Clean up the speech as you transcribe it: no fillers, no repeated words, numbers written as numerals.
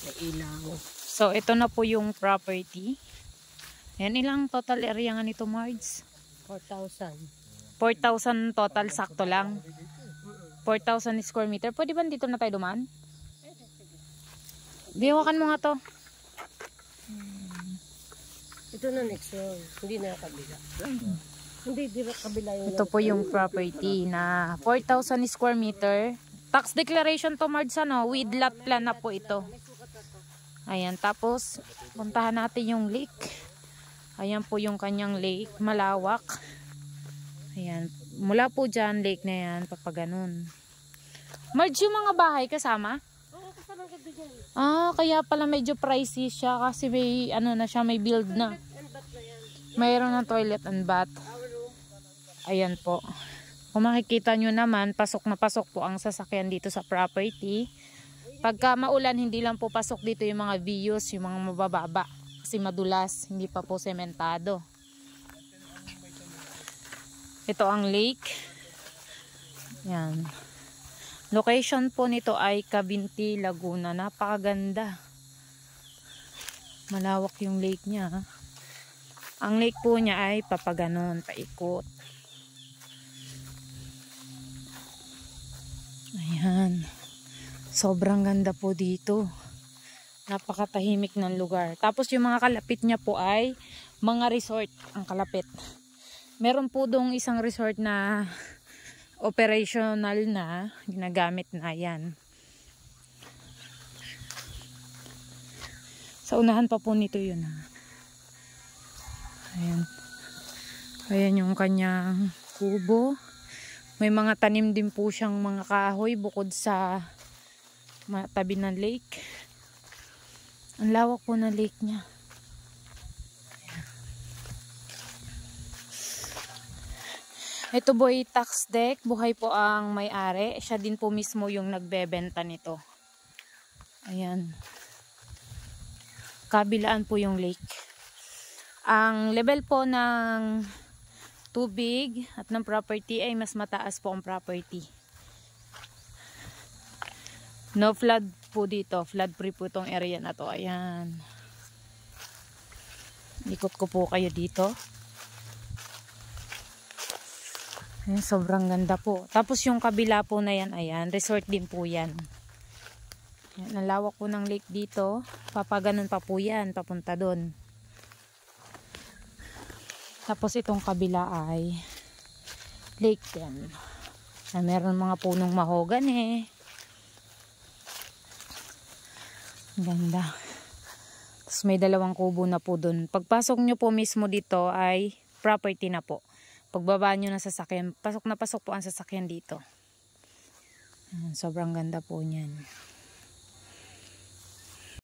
May ilaw. So, ito na po yung property. Yan, ilang total area nga nito, Mards? 4,000. 4,000 total, sakto lang. 4,000 square meter. Pwede ba dito na tayo dumaan? Biwakan mo nga to. Ito na next one. Hindi na kabila. Hindi, di ba kabila yung... Ito po yung property na 4,000 square meter. Tax declaration to, Mards, ano? With lot plan na po ito. Ayan, tapos puntahan natin yung lake. Ayan po yung kanyang lake, malawak. Ayan, mula po dyan, lake na yan, papaganon. Marge, yung mga bahay kasama? Oo, kasama ka dyan. Ah, kaya pala medyo pricey siya kasi may, ano na siya, may build na. Mayroon ng toilet and bath. Ayan po. Kung makikita nyo naman, pasok na pasok po ang sasakyan dito sa property. Pagka maulan, hindi lang po pasok dito yung mga views, yung mga mabababa. Kasi madulas, hindi pa po sementado. Ito ang lake. Yan. Location po nito ay Cabinti, Laguna. Napakaganda. Malawak yung lake niya. Ang lake po niya ay papaganon, paikot. Ayan. Sobrang ganda po dito. Napakatahimik ng lugar. Tapos yung mga kalapit niya po ay mga resort ang kalapit. Meron po dong isang resort na operational na, ginagamit na yan. Sa unahan pa po nito yun. Ayan. Ayan yung kanyang kubo. May mga tanim din po siyang mga kahoy bukod sa tabi ng lake. Ang lawak po ng lake niya. Ito po ay tax deck. Buhay po ang may-ari. Siya din po mismo yung nagbebenta nito. Ayan. Kabilaan po yung lake. Ang level po ng tubig at ng property ay mas mataas po ang property. No flood po dito. Flood free po itong area na to. Ayan. Ikot ko po kayo dito. Ayan, sobrang ganda po. Tapos yung kabila po na yan, ayan, resort din po yan. Ayan, ang lawak po ng lake dito. Papaganon pa po yan, papunta doon. Tapos itong kabila ay lake yan. Na meron mga punong mahogany. Ganda. Tapos may dalawang kubo na po doon. Pagpasok nyo po mismo dito ay property na po. Pagbaba nyo na sasakyan, pasok na pasok po ang sasakyan dito. Sobrang ganda po niyan.